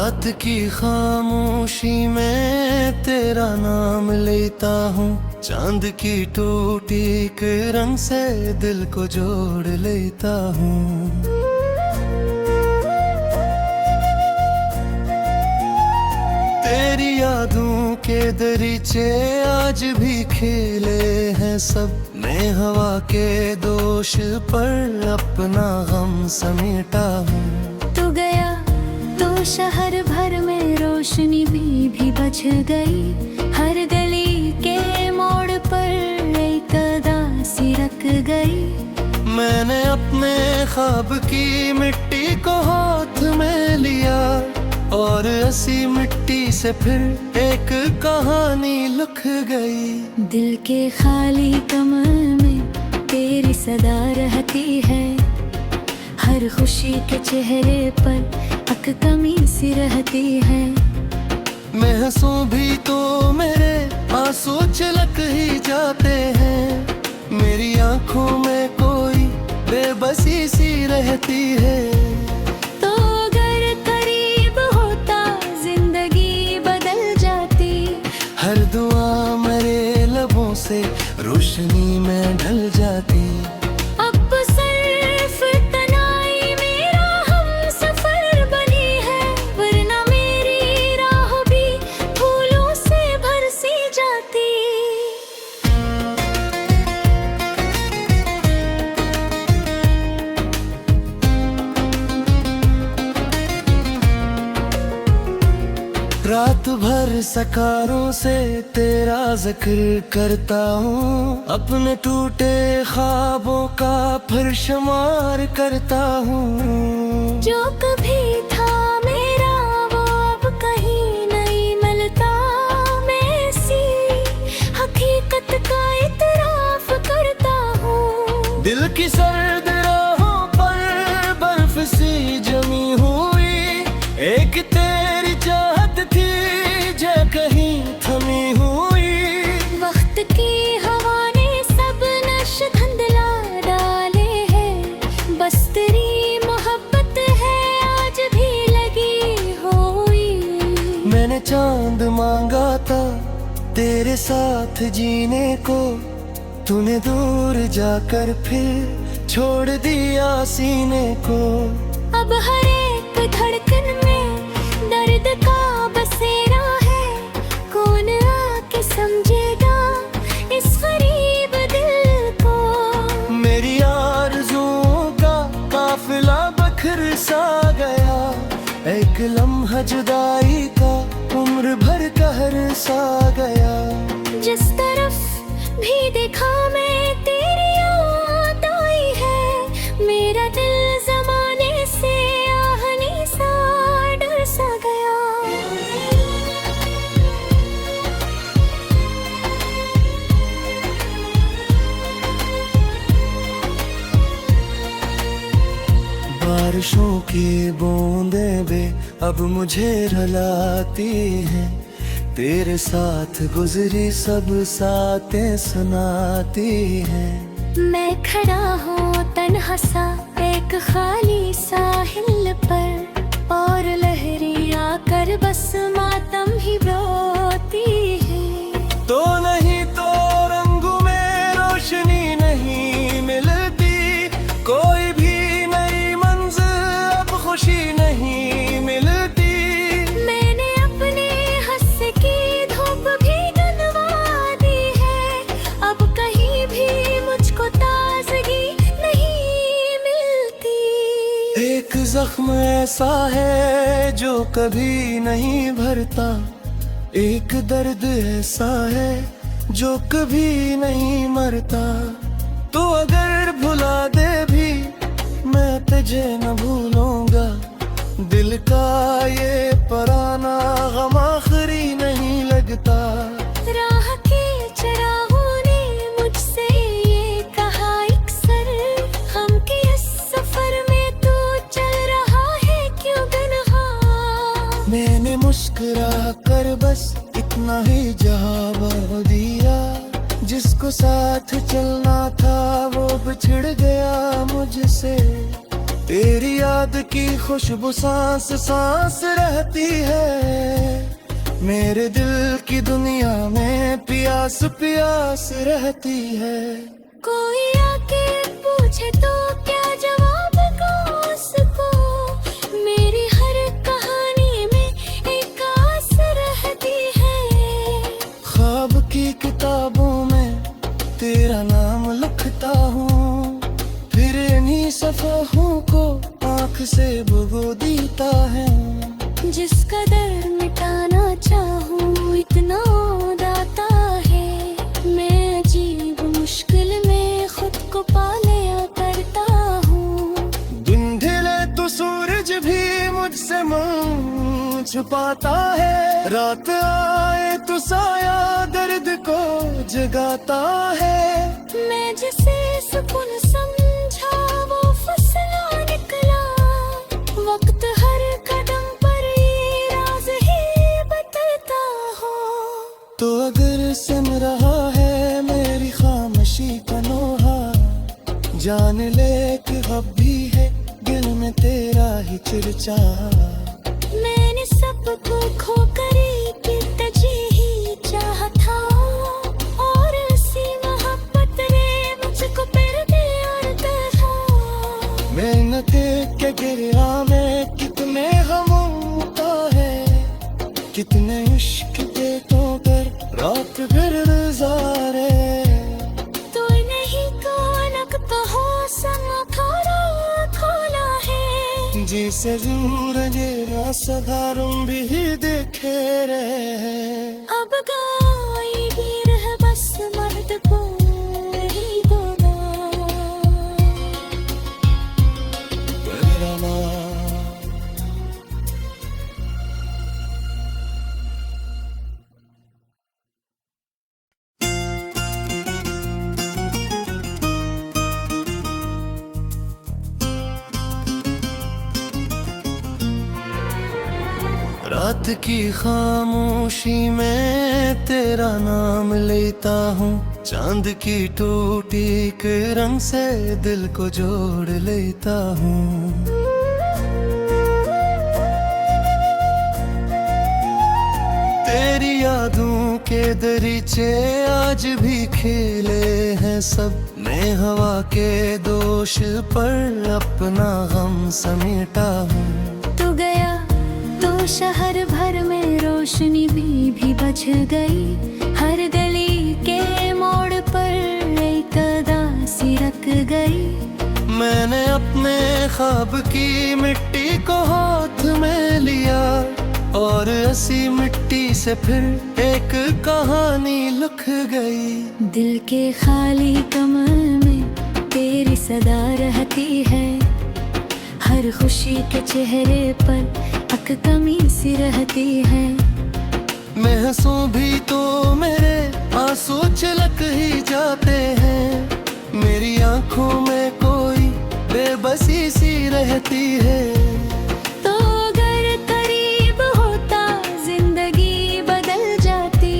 रात की खामोशी में तेरा नाम लेता हूँ, चांद की टूटी किरण से दिल को जोड़ लेता हूँ। तेरी यादों के दरीचे आज भी खेले हैं सब, मैं हवा के दोष पर अपना गम समेटा हूँ। तू गया तो शहर भर में रोशनी भी बच गई, हर गली के मोड़ पर एक उदासी रख गई। मैंने अपने ख्वाब की मिट्टी को हाथ में लिया और ऐसी मिट्टी से फिर एक कहानी लिख गई। दिल के खाली कमल में तेरी सदा रहती है, हर खुशी के चेहरे पर अक कमी सी रहती है। मैं हंसूं भी तो मेरे आंसू छलक ही जाते हैं, मेरी आंखों में कोई बेबसी सी रहती है। तो अगर करीब होता जिंदगी बदल जाती, हर दुआ मेरे लबों से रोशनी में ढल जाती। अब सिर्फ तन्हाई मेरा हम सफर बनी है, वरना मेरी राह भी फूलों से बरसी जाती। रात भर सकारों से तेरा जिक्र करता हूँ, अपने टूटे ख्वाबों का फरशमार करता हूँ। जो कभी था मेरा वो अब कहीं नहीं मिलता, मैं ऐसी हकीकत का इतराफ करता हूँ। दिल की सर्द राहों पर बर्फ सी जमी हुई, एक तेरी चाहत थी जो कहीं थमी हुई। वक्त की हवा ने सब नश धुंधला डाले हैं, बस तेरी मोहब्बत है आज भी लगी हुई। मैंने चांद मांगा था तेरे साथ जीने को, तूने दूर जाकर फिर छोड़ दिया सीने को। अब हर एक धड़कन में दर्द का बसेरा है, कौन आके समझेगा इस गरीब दिल को। मेरी आरज़ुओं का काफिला बखर सा गया, एक लम्हा जुदाई का उम्र भर कहर सा गया। जिस तरफ भी देखा मैं तेरी याद आई है, मेरा दिल जमाने से आहनी सा डर सा गया। बारिशों की बूंदें भी अब मुझे रुलाती हैं, तेरे साथ गुजरी सब सातें सुनाती हैं। मैं खड़ा हूँ तन्हा सा एक खाली साहिल पर, और लहरें आकर बस मातम ही रोती है। तो नहीं तो रंगों में रोशनी नहीं मिलती, कोई भी नई मंजिल अब खुशी नहीं मिलती। मैंने अपने हंस की धूप भी डुलवा दी है, अब कहीं भी मुझको ताजगी नहीं मिलती। एक जख्म ऐसा है जो कभी नहीं भरता, एक दर्द ऐसा है जो कभी नहीं मरता। तो अगर भुला दे भी मैं तुझे न भूलूंगा, दिल का ये पराना गम आखिरी नहीं लगता। राह के चिरागों ने मुझसे ये कहा अक्सर, हम के इस सफर में तू चल रहा है क्यों गनहा। मैंने मुस्कुरा कर बस इतना ही जवाब दिया, जिसको साथ चलना था वो बिछड़ गया मुझसे। तेरी याद की खुशबू सांस सांस रहती है। मेरे दिल की दुनिया में प्यास प्यास रहती है। कोई आके पूछे तो क्या जवाब दूं उसको, मेरी हर कहानी में एक आस रहती है। ख्वाब की किताबों में तेरा नाम लिखता हूँ, फिर इन्हीं सफ़हों को आँख से भुगो देता है। जिस कदर मिटाना चाहूँ इतना दाता है। मैं अजीब मुश्किल में खुद को पा लिया करता हूँ। दिन ढले तो सूरज भी मुझसे मुँह छुपाता है। रात आए तो साया दर्द को जगाता है। मैं जिसे सुकून समझा वो फसला निकला। वक्त हर कदम पर ये राज ही बतलता हो। तो अगर सुन रहा है मेरी खामोशी का नोहा, जान ले कि अब भी है दिल में तेरा ही चर्चा। मैंने सबको खोकर एक तजी ही चाहा था, और उसी मोहब्बत ने मुझको फिर प्यार दिया। मेहनत के गिरा में कितने गमों है, कितने इश्क के तो कर रात फिर गुजारे। तो नहीं कानक तो हो समा खोला है। जिसे दूर जेरा सदारों भी देखे रहे। अब गाई भी रह बस मर्द को ही होगा। तेरा नाम रात की खामोशी में तेरा नाम लेता हूँ। चांद की टूटी किरण से दिल को जोड़ लेता हूँ। तेरी यादों के दरीचे आज भी खेले हैं सब। मैं हवा के दोष पर अपना गम समेटा हूँ। तू गया तो शहर भर में रोशनी भी बच गई। हर गली के मोड़ पर एक उदासी रख गई। मैंने अपने ख्वाब की मिट्टी को हाथ में लिया, और ऐसी मिट्टी से फिर एक कहानी लिख गई। दिल के खाली कमल में तेरी सदा रहती है। हर खुशी के चेहरे पर अक कमी सी रहती है। मैं हंसूं भी तो मेरे आंसू छलक ही जाते हैं। मेरी आंखों में कोई बेबसी सी रहती है। तो अगर करीब होता जिंदगी बदल जाती।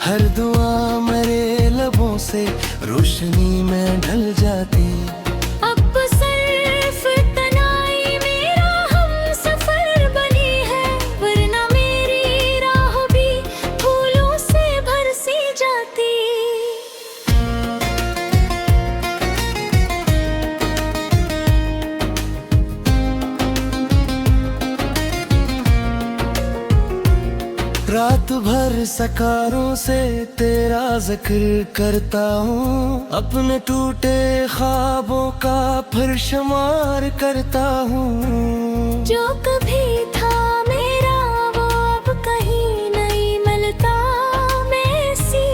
हर दुआ मेरे लबों से रोशनी में ढल जाती। अब सिर्फ तनाई मेरा हम सफर बनी है, वरना मेरी राह भी फूलों से भरसी जाती। रात भर सकारों से तेरा जिक्र करता हूँ। अपने टूटे ख्वाबों का फिर शुमार करता हूँ। जो कभी था मेरा वो अब कहीं नहीं मिलता। मैं इसी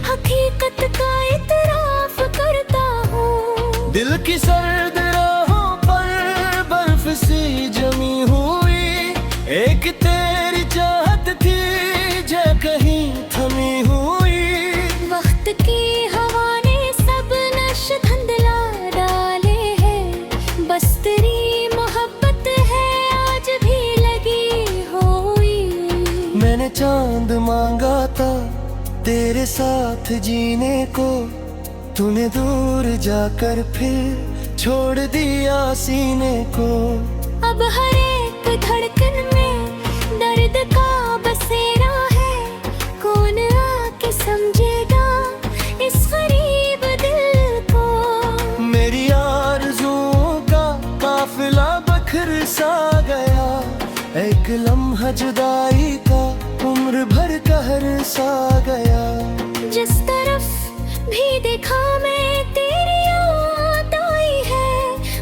हकीकत का इतराफ करता हूँ। दिल की सर्द राहों पर बर्फ सी जमी हुई। एक तेरी चाहत थी जो कहीं थमी हुई। वक्त की हवा ने सब नश धुंधला डाले हैं। बस तेरी मोहब्बत है आज भी लगी हुई। मैंने चांद मांगा था तेरे साथ जीने को, तूने दूर जाकर फिर छोड़ दिया सीने को। अब हर एक धड़कन में दर्द का बसेरा है, कौन आके समझेगा इस गरीब दिल को। मेरी आरज़ुओं का काफिला बखर सा गया, एक लम्हा जुदाई का उम्र भर कहर सा गया। जिस तरफ भी देखा मैं तेरी याद आई है,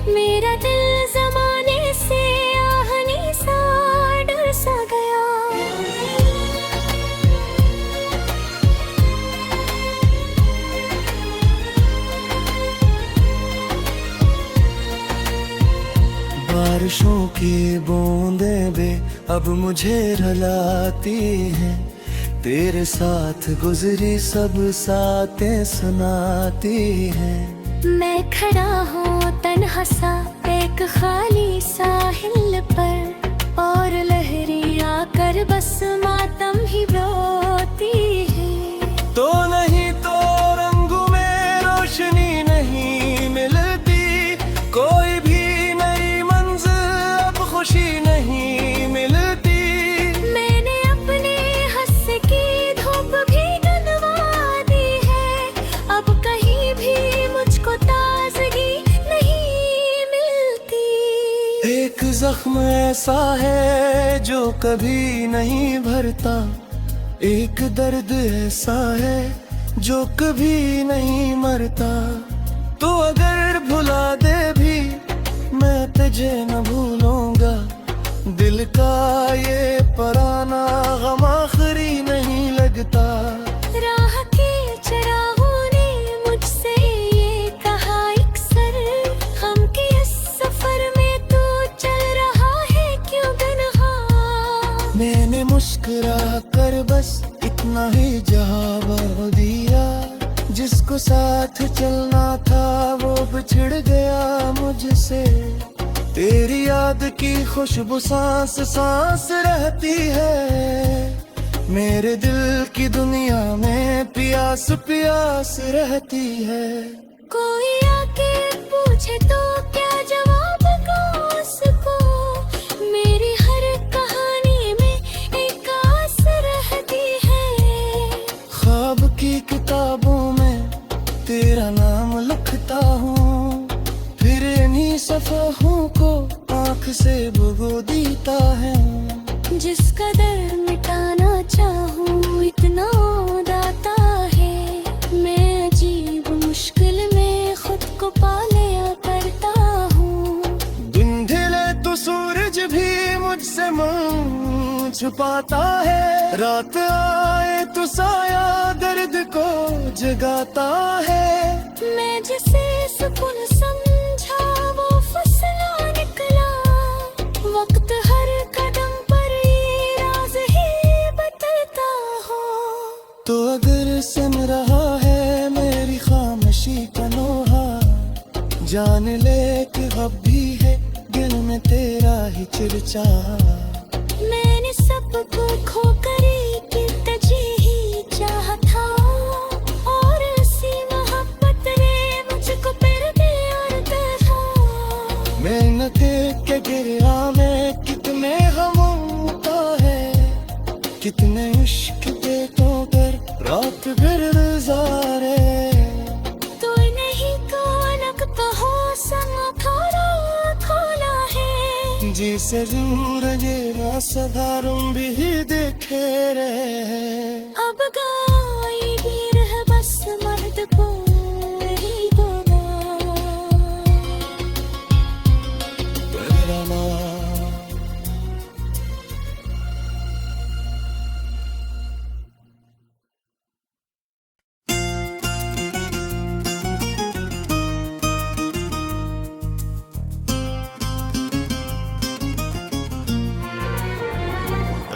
मेरा दिल ज़माने से आहनी सा डर सा गया। बारिशों की बूंदें भी अब मुझे रुलाती हैं, तेरे साथ गुजरी सब सातें सुनाती हैं। मैं खड़ा हूँ तन्हा सा एक खाली साहिल पर, और लहरें आकर बस मातम ही रोती है। तो नहीं तो रंगों में रोशनी नहीं मिलती, कोई भी नई मंजिल अब खुशी नहीं मिलती। मैंने अपने हंस की धूप भी डलवा दी है, अब कहीं भी मुझको ताजगी नहीं मिलती। एक जख्म ऐसा है जो कभी नहीं भरता, एक दर्द ऐसा है जो कभी नहीं मरता। तो अगर भुला दे भी मैं तुझे न भूलूंगा, दिल का ये पराना गम आखिरी नहीं लगता। राह के चिरागों ने मुझसे ये कहा अक्सर, हम के इस सफर में तू चल रहा है क्यों तन्हा। मैंने मुस्कुरा कर बस इतना ही जवाब दिया, जिसको साथ चलना था वो बिछड़ गया मुझसे। तेरी याद की खुशबू सांस सांस रहती है, मेरे दिल की दुनिया में प्यास प्यास रहती है। कोई आके पूछे तो क्या जवाब दूं उसको, मेरी हर कहानी में एक आस रहती है। ख्वाब की किताबों में तेरा नाम लिखता हूँ, फिर इन्हीं सफ़हों को आँख से भुगो देता है। जिस कदर मिटाना चाहूँ इतना दाता है, मैं अजीब मुश्किल में खुद को पा लिया करता हूँ। दिन ढले तो सूरज भी मुझसे मुँह छुपाता है, रात आए तो साया दर्द को जगाता है। मैं जिसे सुकून समझा वो फसला निकला, वक्त हर कदम पर ये राज ही बतलता हो। तो अगर सुन रहा है मेरी खामोशी का नोहा, जान ले कि अब भी है दिल में तेरा ही चर्चा। मैंने सबको खोकर एक तुझे ही चाहा था, और इसी मोहब्बत ने मुझको फिर प्यार दिया। मेहनत के गिरा में कितने गमों का है, कितने इश्क के तो कर रात फिर गुजारे। तो नहीं कानक तो हो समा थोड़ा खोला है, जिसे दूर जेना सधारुम भी देखे रहे। अब गाई भी रह बस मर्द को ही दोगा।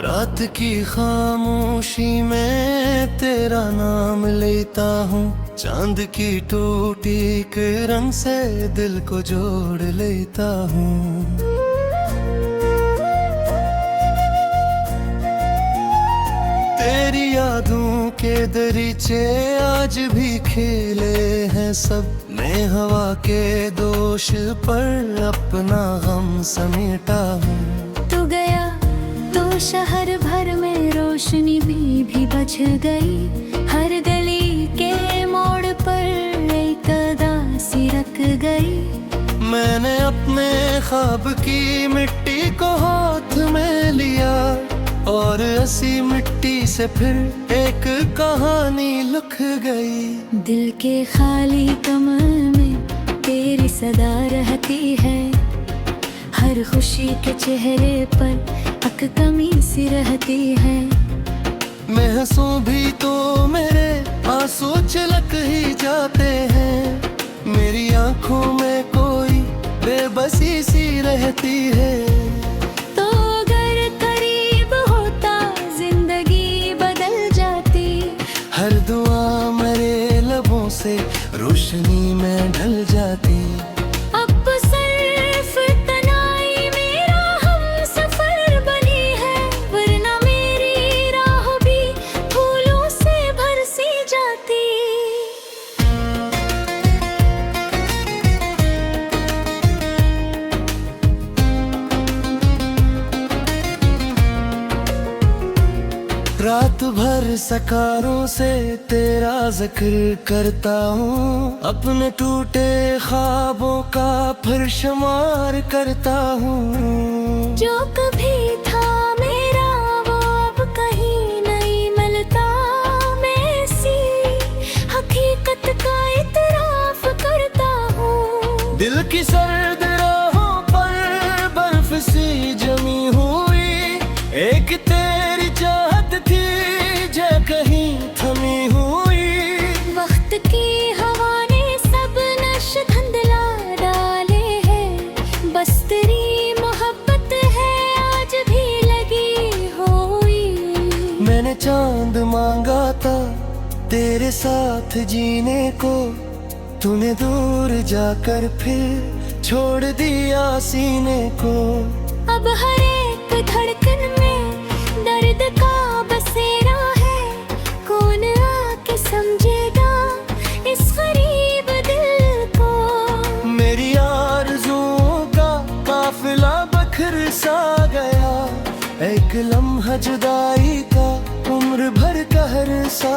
रात की खामोशी में तेरा नाम लेता हूँ, चांद की टूटी किरण से दिल को जोड़ लेता हूँ। तेरी यादों के दरीचे आज भी खेले हैं सब। मैं हवा के दोष पर अपना गम समेटा हूँ। तू गया तो शहर भर में रोशनी भी बच गई। हर गली के मोड़ पर एक उदासी रख गई। मैंने अपने ख्वाब की मिट्टी को हाथ में लिया और ऐसी मिट्टी से फिर एक कहानी लिख गई। दिल के खाली कमर में तेरी सदा रहती है। हर खुशी के चेहरे पर अक कमी सी रहती है। मैं हंसूं भी तो मेरे आंसू छलक ही जाते हैं। मेरी आंखों में कोई बेबसी सी रहती है। तो अगर करीब होता जिंदगी बदल जाती। हर दुआ मेरे लबों से रोशनी में ढल जाती। अब सिर्फ तन्हाई मेरा हम सफर बनी है। वरना मेरी राह भी फूलों से भर सी जाती। रात भर सकारों से तेरा जिक्र करता हूँ। अपने टूटे ख्वाबों का फिर शुमार करता हूँ। जो कभी था मेरा वो अब कहीं नहीं मिलता। मैं इसी हकीकत का इतराफ करता हूँ। दिल की सर्द राहों पर बर्फ सी जमी हुई। एक तेरी चाहत थी जो कहीं थमी हुई। वक्त की हवा ने सब नशे धुंधला डाले हैं। बस तेरी मोहब्बत है आज भी लगी हुई। मैंने चांद मांगा था तेरे साथ जीने को। तूने दूर जाकर फिर छोड़ दिया सीने को। अब हर एक धड़कन में दर्द का बसेरा है। कौन आके समझेगा इस गरीब दिल को। मेरी आरज़ुओं का काफिला बखर सा गया। एक लम्हा जुदाई का उम्र भर कहर सा